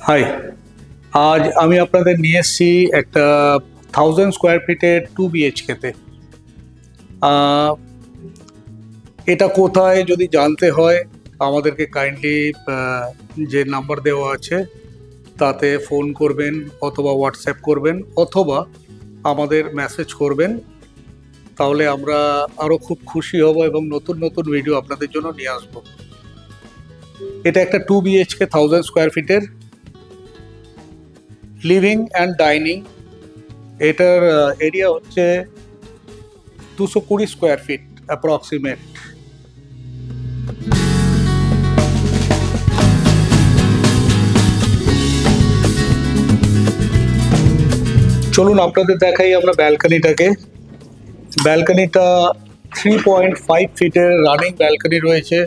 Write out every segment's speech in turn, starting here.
High, আজ আমি আপনাদের নিয়ে এসেছি একটা 1000 স্কোয়ার ফিটের 2 বিএইচকেতে। এটা কোথায় যদি জানতে হয় আমাদেরকে কাইন্ডলি যে নাম্বার দেওয়া আছে তাতে ফোন করবেন অথবা হোয়াটসঅ্যাপ করবেন অথবা আমাদের মেসেজ করবেন, তাহলে আমরা আরও খুব খুশি হব এবং নতুন নতুন ভিডিও আপনাদের জন্য নিয়ে আসবো। এটা একটা 2 বিএইচকে 1000 স্কোয়ার ফিটের লিভিং অ্যান্ড ডাইনিং। এটার এরিয়া হচ্ছে 220 স্কোয়ার ফিট অ্যাপ্রক্সিমেট। চলুন আপনাদের দেখাই আমরা ব্যালকনিটাকে। ব্যালকনিটা 3.5 ফিটের রানিং ব্যালকনি রয়েছে,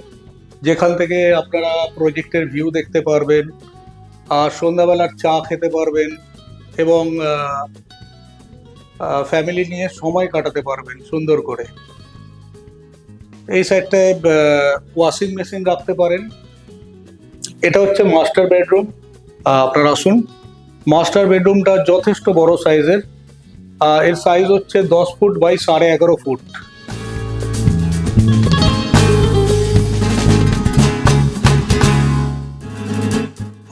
যেখান থেকে আপনারা প্রজেক্টের ভিউ দেখতে পারবেন, আর সন্ধ্যাবেলার চা খেতে পারবেন এবং ফ্যামিলি নিয়ে সময় কাটাতে পারবেন সুন্দর করে। এই সাইডটায় ওয়াশিং মেশিন রাখতে পারেন। এটা হচ্ছে মাস্টার বেডরুম। আপনারা আসুন, মাস্টার বেডরুমটা যথেষ্ট বড় সাইজের। এর সাইজ হচ্ছে 10 ফুট বাই 11.5 ফুট।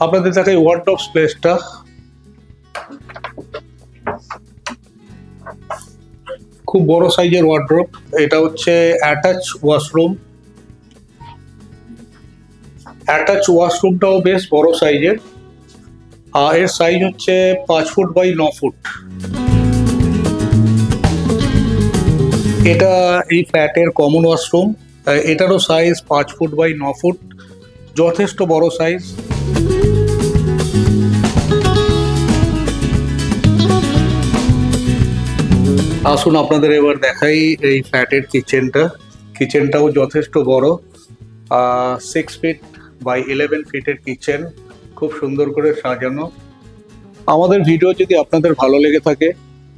আপনাদের দেখাই ওয়ার্ডরোব স্পেসটা। খুব বড় সাইজের ওয়ার্ডরোব। এটা হচ্ছে অ্যাটাচ ওয়াশরুম। অ্যাটাচ ওয়াশরুমটাও বেশ বড় সাইজের। এর সাইজ হচ্ছে 5 ফুট বাই 9 ফুট। এটা এই ফ্ল্যাটের কমন ওয়াশরুম। এটারও সাইজ 5 ফুট বাই 9 ফুট, যথেষ্ট বড় সাইজ। আসুন আপনাদের এবার দেখাই এই ফ্ল্যাটের কিচেনটাও যথেষ্ট বড়। 6 ফিট বাই 11 ফিটের কিচেন, খুব সুন্দর করে সাজানো। আমাদের ভিডিও যদি আপনাদের ভালো লেগে থাকে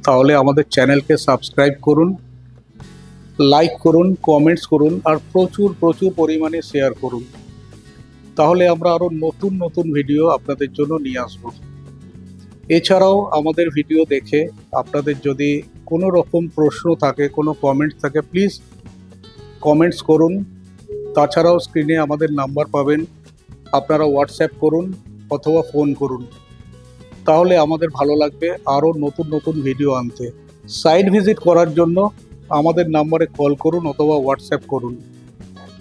তাহলে আমাদের চ্যানেলকে সাবস্ক্রাইব করুন, লাইক করুন, কমেন্টস করুন, আর প্রচুর পরিমাণে শেয়ার করুন। তাহলে আমরা আরও নতুন নতুন ভিডিও আপনাদের জন্য নিয়ে আসব। এছাড়াও আমাদের ভিডিও দেখে আপনাদের যদি কোনো রকম প্রশ্ন থাকে, কোনো কমেন্টস থাকে, প্লিজ কমেন্টস করুন। তাছাড়াও স্ক্রিনে আমাদের নাম্বার পাবেন, আপনারা হোয়াটসঅ্যাপ করুন অথবা ফোন করুন, তাহলে আমাদের ভালো লাগবে আরও নতুন নতুন ভিডিও আনতে। সাইট ভিজিট করার জন্য আমাদের নাম্বারে কল করুন অথবা হোয়াটসঅ্যাপ করুন।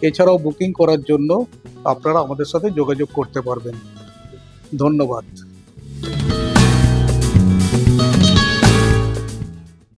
এছাড়াও বুকিং করার জন্য আপনারা আমাদের সাথে যোগাযোগ করতে পারবেন। ধন্যবাদ।